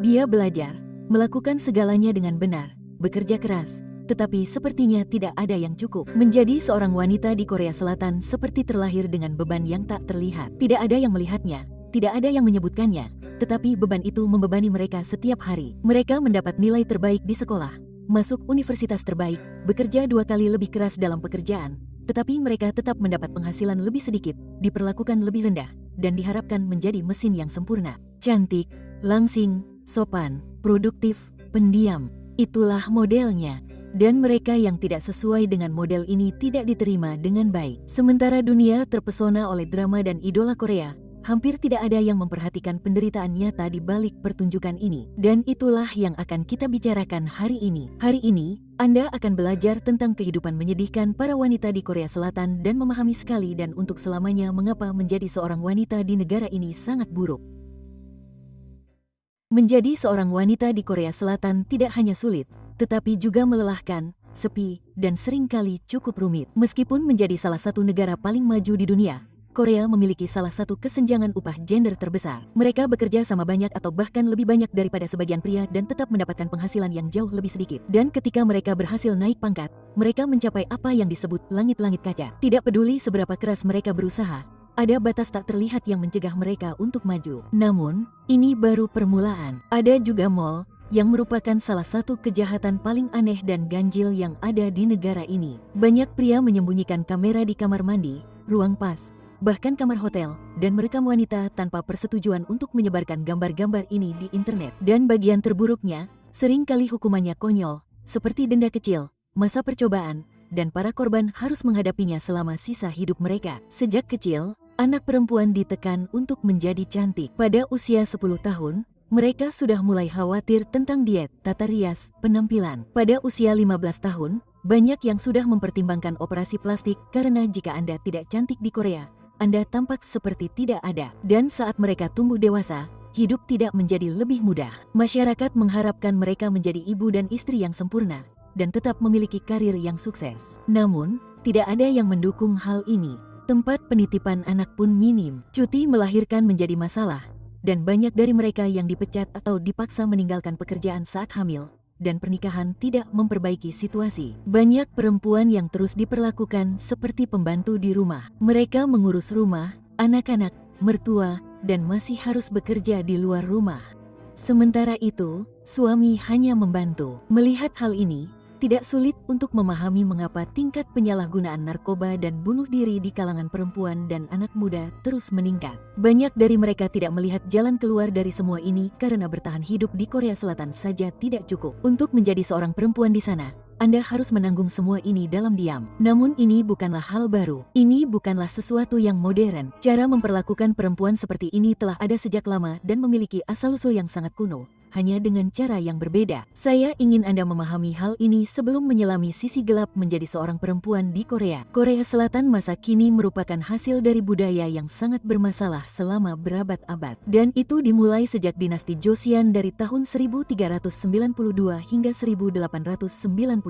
Dia belajar, melakukan segalanya dengan benar, bekerja keras, tetapi sepertinya tidak ada yang cukup. Menjadi seorang wanita di Korea Selatan seperti terlahir dengan beban yang tak terlihat. Tidak ada yang melihatnya, tidak ada yang menyebutkannya, tetapi beban itu membebani mereka setiap hari. Mereka mendapat nilai terbaik di sekolah, masuk universitas terbaik, bekerja 2 kali lebih keras dalam pekerjaan, tetapi mereka tetap mendapat penghasilan lebih sedikit, diperlakukan lebih rendah, dan diharapkan menjadi mesin yang sempurna. Cantik, langsing, sopan, produktif, pendiam. Itulah modelnya. Dan mereka yang tidak sesuai dengan model ini tidak diterima dengan baik. Sementara dunia terpesona oleh drama dan idola Korea, hampir tidak ada yang memperhatikan penderitaan nyata di balik pertunjukan ini. Dan itulah yang akan kita bicarakan hari ini. Hari ini, Anda akan belajar tentang kehidupan menyedihkan para wanita di Korea Selatan dan memahami sekali dan untuk selamanya mengapa menjadi seorang wanita di negara ini sangat buruk. Menjadi seorang wanita di Korea Selatan tidak hanya sulit, tetapi juga melelahkan, sepi, dan seringkali cukup rumit. Meskipun menjadi salah satu negara paling maju di dunia, Korea memiliki salah satu kesenjangan upah gender terbesar. Mereka bekerja sama banyak atau bahkan lebih banyak daripada sebagian pria dan tetap mendapatkan penghasilan yang jauh lebih sedikit. Dan ketika mereka berhasil naik pangkat, mereka mencapai apa yang disebut langit-langit kaca. Tidak peduli seberapa keras mereka berusaha, ada batas tak terlihat yang mencegah mereka untuk maju. Namun, ini baru permulaan. Ada juga mall, yang merupakan salah satu kejahatan paling aneh dan ganjil yang ada di negara ini. Banyak pria menyembunyikan kamera di kamar mandi, ruang pas, bahkan kamar hotel, dan merekam wanita tanpa persetujuan untuk menyebarkan gambar-gambar ini di internet. Dan bagian terburuknya, seringkali hukumannya konyol, seperti denda kecil, masa percobaan, dan para korban harus menghadapinya selama sisa hidup mereka. Sejak kecil, anak perempuan ditekan untuk menjadi cantik. Pada usia 10 tahun, mereka sudah mulai khawatir tentang diet, tata rias, penampilan. Pada usia 15 tahun, banyak yang sudah mempertimbangkan operasi plastik karena jika Anda tidak cantik di Korea, Anda tampak seperti tidak ada. Dan saat mereka tumbuh dewasa, hidup tidak menjadi lebih mudah. Masyarakat mengharapkan mereka menjadi ibu dan istri yang sempurna, dan tetap memiliki karir yang sukses. Namun, tidak ada yang mendukung hal ini. Tempat penitipan anak pun minim. Cuti melahirkan menjadi masalah, dan banyak dari mereka yang dipecat atau dipaksa meninggalkan pekerjaan saat hamil, dan pernikahan tidak memperbaiki situasi. Banyak perempuan yang terus diperlakukan seperti pembantu di rumah. Mereka mengurus rumah, anak-anak, mertua, dan masih harus bekerja di luar rumah. Sementara itu, suami hanya membantu. Melihat hal ini, tidak sulit untuk memahami mengapa tingkat penyalahgunaan narkoba dan bunuh diri di kalangan perempuan dan anak muda terus meningkat. Banyak dari mereka tidak melihat jalan keluar dari semua ini karena bertahan hidup di Korea Selatan saja tidak cukup. Untuk menjadi seorang perempuan di sana, Anda harus menanggung semua ini dalam diam. Namun ini bukanlah hal baru. Ini bukanlah sesuatu yang modern. Cara memperlakukan perempuan seperti ini telah ada sejak lama dan memiliki asal-usul yang sangat kuno, hanya dengan cara yang berbeda. Saya ingin Anda memahami hal ini sebelum menyelami sisi gelap menjadi seorang perempuan di Korea. Korea Selatan masa kini merupakan hasil dari budaya yang sangat bermasalah selama berabad-abad. Dan itu dimulai sejak dinasti Joseon dari tahun 1392 hingga 1897.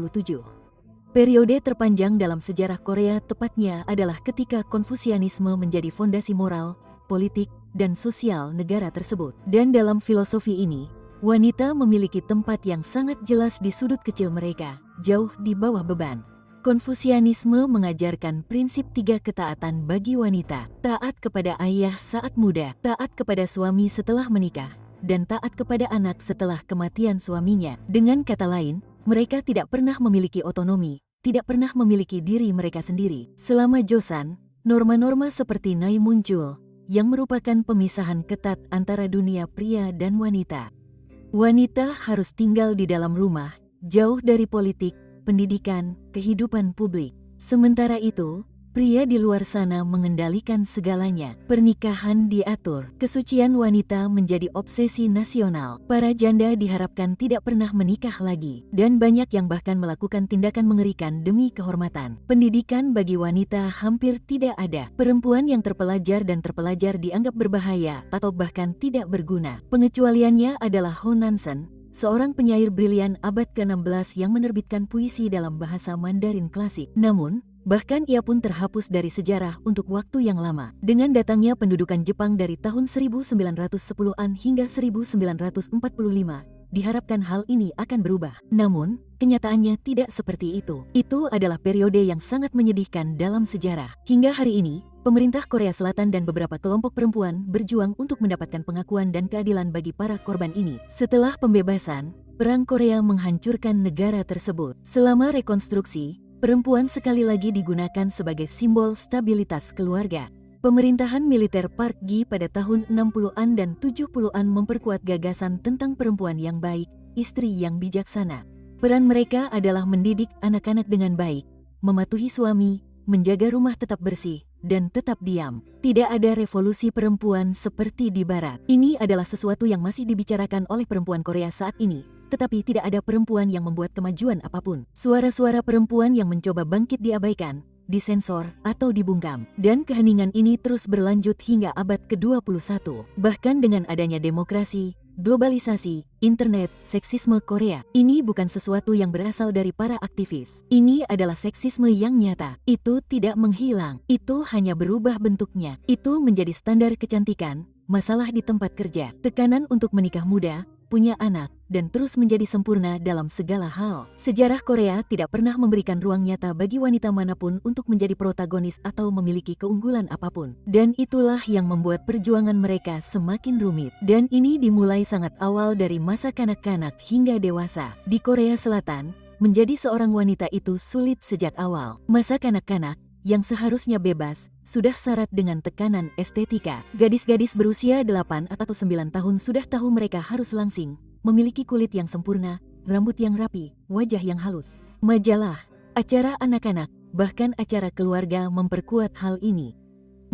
Periode terpanjang dalam sejarah Korea tepatnya adalah ketika Konfusianisme menjadi fondasi moral, politik, dan sosial negara tersebut. Dan dalam filosofi ini, wanita memiliki tempat yang sangat jelas di sudut kecil mereka, jauh di bawah beban. Konfusianisme mengajarkan prinsip 3 ketaatan bagi wanita: taat kepada ayah saat muda, taat kepada suami setelah menikah, dan taat kepada anak setelah kematian suaminya. Dengan kata lain, mereka tidak pernah memiliki otonomi, tidak pernah memiliki diri mereka sendiri. Selama Joseon, norma-norma seperti Nai muncul, yang merupakan pemisahan ketat antara dunia pria dan wanita. Wanita harus tinggal di dalam rumah, jauh dari politik, pendidikan, kehidupan publik. Sementara itu, pria di luar sana mengendalikan segalanya. Pernikahan diatur. Kesucian wanita menjadi obsesi nasional. Para janda diharapkan tidak pernah menikah lagi. Dan banyak yang bahkan melakukan tindakan mengerikan demi kehormatan. Pendidikan bagi wanita hampir tidak ada. Perempuan yang terpelajar dan terpelajar dianggap berbahaya atau bahkan tidak berguna. Pengecualiannya adalah Ho Nansen, seorang penyair brilian abad ke-16 yang menerbitkan puisi dalam bahasa Mandarin klasik. Namun, Bahkan ia pun terhapus dari sejarah untuk waktu yang lama. Dengan datangnya pendudukan Jepang dari tahun 1910-an hingga 1945, diharapkan hal ini akan berubah. Namun, kenyataannya tidak seperti itu. Itu adalah periode yang sangat menyedihkan dalam sejarah. Hingga hari ini, pemerintah Korea Selatan dan beberapa kelompok perempuan berjuang untuk mendapatkan pengakuan dan keadilan bagi para korban ini. Setelah pembebasan, Perang Korea menghancurkan negara tersebut. Selama rekonstruksi, perempuan sekali lagi digunakan sebagai simbol stabilitas keluarga. Pemerintahan militer Park Gi pada tahun 60-an dan 70-an memperkuat gagasan tentang perempuan yang baik, istri yang bijaksana. Peran mereka adalah mendidik anak-anak dengan baik, mematuhi suami, menjaga rumah tetap bersih, dan tetap diam. Tidak ada revolusi perempuan seperti di Barat. Ini adalah sesuatu yang masih dibicarakan oleh perempuan Korea saat ini. Tetapi tidak ada perempuan yang membuat kemajuan apapun. Suara-suara perempuan yang mencoba bangkit diabaikan, disensor, atau dibungkam. Dan keheningan ini terus berlanjut hingga abad ke-21. Bahkan dengan adanya demokrasi, globalisasi, internet, seksisme Korea. Ini bukan sesuatu yang berasal dari para aktivis. Ini adalah seksisme yang nyata. Itu tidak menghilang. Itu hanya berubah bentuknya. Itu menjadi standar kecantikan, masalah di tempat kerja, tekanan untuk menikah muda, punya anak, dan terus menjadi sempurna dalam segala hal. Sejarah Korea tidak pernah memberikan ruang nyata bagi wanita manapun untuk menjadi protagonis atau memiliki keunggulan apapun. Dan itulah yang membuat perjuangan mereka semakin rumit. Dan ini dimulai sangat awal dari masa kanak-kanak hingga dewasa. Di Korea Selatan, menjadi seorang wanita itu sulit sejak awal. Masa kanak-kanak, yang seharusnya bebas, sudah syarat dengan tekanan estetika. Gadis-gadis berusia 8 atau 9 tahun sudah tahu mereka harus langsing, memiliki kulit yang sempurna, rambut yang rapi, wajah yang halus. Majalah, acara anak-anak, bahkan acara keluarga memperkuat hal ini.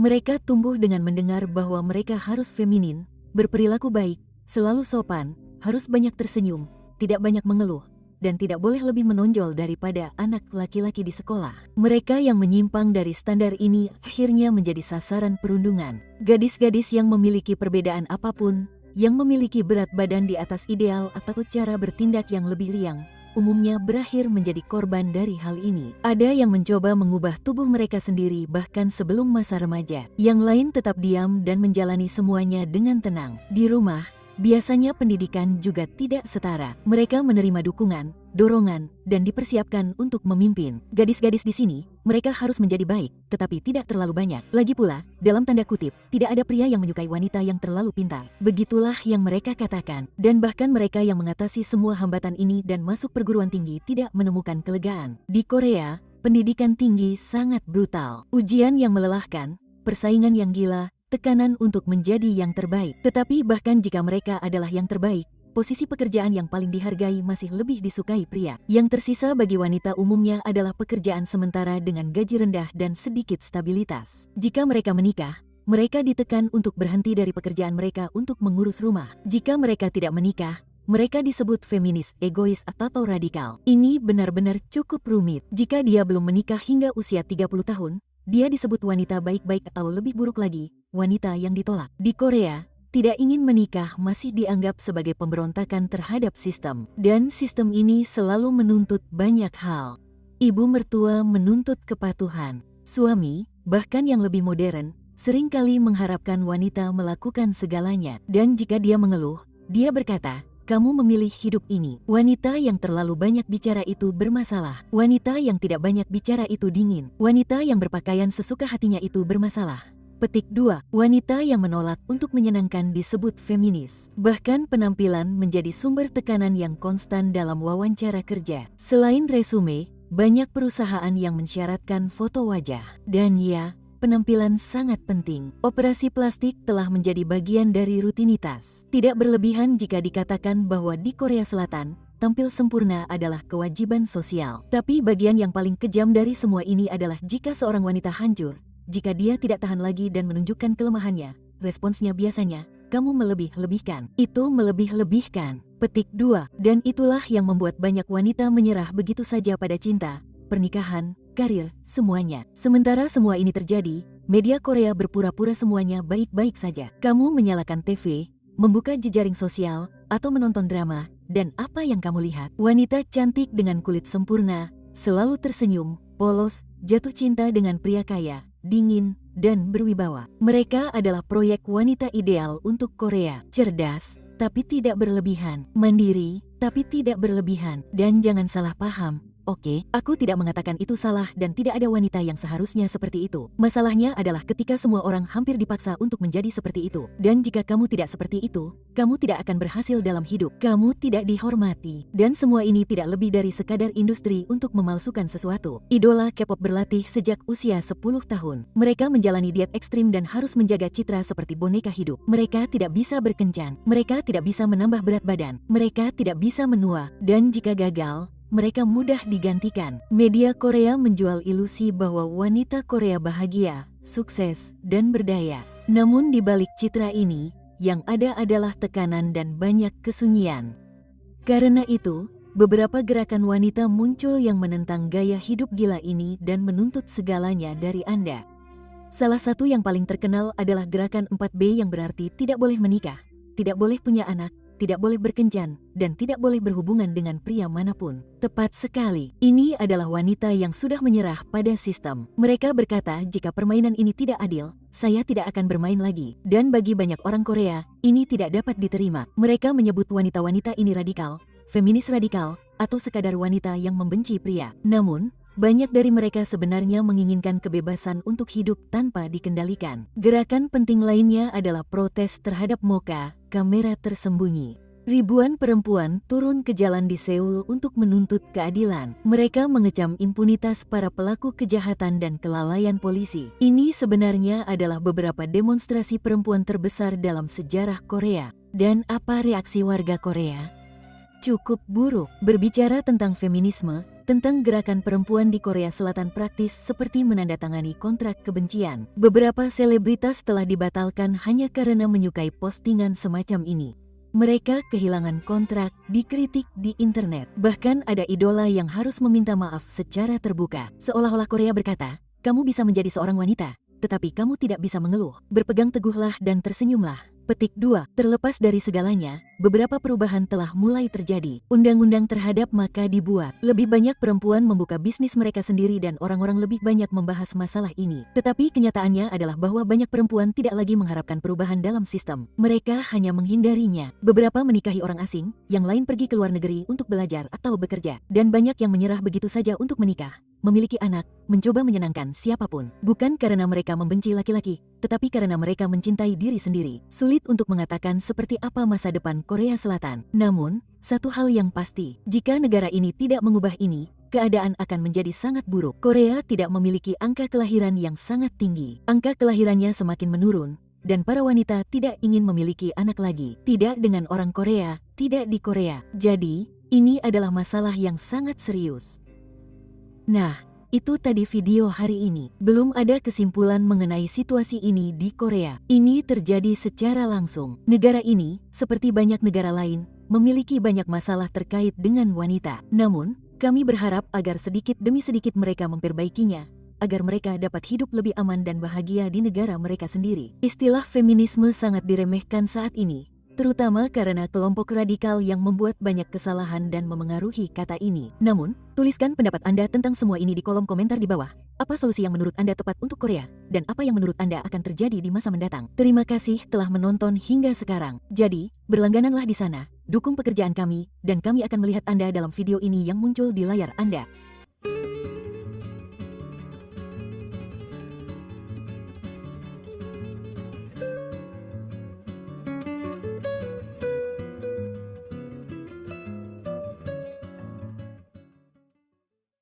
Mereka tumbuh dengan mendengar bahwa mereka harus feminin, berperilaku baik, selalu sopan, harus banyak tersenyum, tidak banyak mengeluh, dan tidak boleh lebih menonjol daripada anak laki-laki di sekolah. Mereka yang menyimpang dari standar ini akhirnya menjadi sasaran perundungan. Gadis-gadis yang memiliki perbedaan apapun, yang memiliki berat badan di atas ideal atau cara bertindak yang lebih riang, umumnya berakhir menjadi korban dari hal ini. Ada yang mencoba mengubah tubuh mereka sendiri bahkan sebelum masa remaja. Yang lain tetap diam dan menjalani semuanya dengan tenang. Di rumah, biasanya pendidikan juga tidak setara. Mereka menerima dukungan, dorongan, dan dipersiapkan untuk memimpin. Gadis-gadis di sini, mereka harus menjadi baik, tetapi tidak terlalu banyak. Lagi pula, dalam tanda kutip, tidak ada pria yang menyukai wanita yang terlalu pintar. Begitulah yang mereka katakan. Dan bahkan mereka yang mengatasi semua hambatan ini dan masuk perguruan tinggi tidak menemukan kelegaan. Di Korea, pendidikan tinggi sangat brutal. Ujian yang melelahkan, persaingan yang gila, tekanan untuk menjadi yang terbaik. Tetapi bahkan jika mereka adalah yang terbaik, posisi pekerjaan yang paling dihargai masih lebih disukai pria. Yang tersisa bagi wanita umumnya adalah pekerjaan sementara dengan gaji rendah dan sedikit stabilitas. Jika mereka menikah, mereka ditekan untuk berhenti dari pekerjaan mereka untuk mengurus rumah. Jika mereka tidak menikah, mereka disebut feminis, egois, atau radikal. Ini benar-benar cukup rumit. Jika dia belum menikah hingga usia 30 tahun, dia disebut wanita baik-baik atau lebih buruk lagi, wanita yang ditolak. Di Korea, tidak ingin menikah masih dianggap sebagai pemberontakan terhadap sistem. Dan sistem ini selalu menuntut banyak hal. Ibu mertua menuntut kepatuhan. Suami, bahkan yang lebih modern, seringkali mengharapkan wanita melakukan segalanya. Dan jika dia mengeluh, dia berkata, "Kamu memilih hidup ini." Wanita yang terlalu banyak bicara itu bermasalah. Wanita yang tidak banyak bicara itu dingin. Wanita yang berpakaian sesuka hatinya itu bermasalah. Petik 2. Wanita yang menolak untuk menyenangkan disebut feminis. Bahkan penampilan menjadi sumber tekanan yang konstan dalam wawancara kerja. Selain resume, banyak perusahaan yang mensyaratkan foto wajah. Dan ya, penampilan sangat penting. Operasi plastik telah menjadi bagian dari rutinitas. Tidak berlebihan jika dikatakan bahwa di Korea Selatan, tampil sempurna adalah kewajiban sosial. Tapi bagian yang paling kejam dari semua ini adalah jika seorang wanita hancur, jika dia tidak tahan lagi dan menunjukkan kelemahannya, responsnya biasanya, "Kamu melebih-lebihkan." Itu melebih-lebihkan. Petik 2. Dan itulah yang membuat banyak wanita menyerah begitu saja pada cinta, pernikahan, karir, semuanya. Sementara semua ini terjadi, media Korea berpura-pura semuanya baik-baik saja. Kamu menyalakan TV, membuka jejaring sosial, atau menonton drama, dan apa yang kamu lihat? Wanita cantik dengan kulit sempurna, selalu tersenyum, polos, jatuh cinta dengan pria kaya, dingin, dan berwibawa. Mereka adalah proyek wanita ideal untuk Korea. Cerdas, tapi tidak berlebihan. Mandiri, tapi tidak berlebihan. Dan jangan salah paham. Oke, aku tidak mengatakan itu salah dan tidak ada wanita yang seharusnya seperti itu. Masalahnya adalah ketika semua orang hampir dipaksa untuk menjadi seperti itu. Dan jika kamu tidak seperti itu, kamu tidak akan berhasil dalam hidup. Kamu tidak dihormati. Dan semua ini tidak lebih dari sekadar industri untuk memalsukan sesuatu. Idola K-pop berlatih sejak usia 10 tahun. Mereka menjalani diet ekstrim dan harus menjaga citra seperti boneka hidup. Mereka tidak bisa berkencan. Mereka tidak bisa menambah berat badan. Mereka tidak bisa menua. Dan jika gagal, mereka mudah digantikan. Media Korea menjual ilusi bahwa wanita Korea bahagia, sukses, dan berdaya. Namun di balik citra ini, yang ada adalah tekanan dan banyak kesunyian. Karena itu, beberapa gerakan wanita muncul yang menentang gaya hidup gila ini dan menuntut segalanya dari Anda. Salah satu yang paling terkenal adalah gerakan 4B yang berarti tidak boleh menikah, tidak boleh punya anak, tidak boleh berkencan, dan tidak boleh berhubungan dengan pria manapun. Tepat sekali, ini adalah wanita yang sudah menyerah pada sistem. Mereka berkata jika permainan ini tidak adil, saya tidak akan bermain lagi. Dan bagi banyak orang Korea, ini tidak dapat diterima. Mereka menyebut wanita-wanita ini radikal, feminis radikal, atau sekadar wanita yang membenci pria. Namun, banyak dari mereka sebenarnya menginginkan kebebasan untuk hidup tanpa dikendalikan. Gerakan penting lainnya adalah protes terhadap Mocha, kamera tersembunyi. Ribuan perempuan turun ke jalan di Seoul untuk menuntut keadilan. Mereka mengecam impunitas para pelaku kejahatan dan kelalaian polisi. Ini sebenarnya adalah beberapa demonstrasi perempuan terbesar dalam sejarah Korea. Dan apa reaksi warga Korea? Cukup buruk. Berbicara tentang feminisme, tentang gerakan perempuan di Korea Selatan praktis seperti menandatangani kontrak kebencian. Beberapa selebritas telah dibatalkan hanya karena menyukai postingan semacam ini. Mereka kehilangan kontrak, dikritik di internet. Bahkan ada idola yang harus meminta maaf secara terbuka. Seolah-olah Korea berkata, kamu bisa menjadi seorang wanita, tetapi kamu tidak bisa mengeluh. Berpegang teguhlah dan tersenyumlah. Petik 2. Terlepas dari segalanya, beberapa perubahan telah mulai terjadi. Undang-undang terhadap Mocha dibuat. Lebih banyak perempuan membuka bisnis mereka sendiri dan orang-orang lebih banyak membahas masalah ini. Tetapi kenyataannya adalah bahwa banyak perempuan tidak lagi mengharapkan perubahan dalam sistem. Mereka hanya menghindarinya. Beberapa menikahi orang asing, yang lain pergi ke luar negeri untuk belajar atau bekerja. Dan banyak yang menyerah begitu saja untuk menikah, memiliki anak, mencoba menyenangkan siapapun. Bukan karena mereka membenci laki-laki, tetapi karena mereka mencintai diri sendiri. Sulit untuk mengatakan seperti apa masa depan Korea Selatan. Namun, satu hal yang pasti, jika negara ini tidak mengubah ini, keadaan akan menjadi sangat buruk. Korea tidak memiliki angka kelahiran yang sangat tinggi. Angka kelahirannya semakin menurun, dan para wanita tidak ingin memiliki anak lagi. Tidak dengan orang Korea, tidak di Korea. Jadi, ini adalah masalah yang sangat serius. Nah, itu tadi video hari ini. Belum ada kesimpulan mengenai situasi ini di Korea. Ini terjadi secara langsung. Negara ini, seperti banyak negara lain, memiliki banyak masalah terkait dengan wanita. Namun, kami berharap agar sedikit demi sedikit mereka memperbaikinya, agar mereka dapat hidup lebih aman dan bahagia di negara mereka sendiri. Istilah feminisme sangat diremehkan saat ini, terutama karena kelompok radikal yang membuat banyak kesalahan dan memengaruhi kata ini. Namun, tuliskan pendapat Anda tentang semua ini di kolom komentar di bawah. Apa solusi yang menurut Anda tepat untuk Korea? Dan apa yang menurut Anda akan terjadi di masa mendatang? Terima kasih telah menonton hingga sekarang. Jadi, berlanggananlah di sana, dukung pekerjaan kami, dan kami akan melihat Anda dalam video ini yang muncul di layar Anda.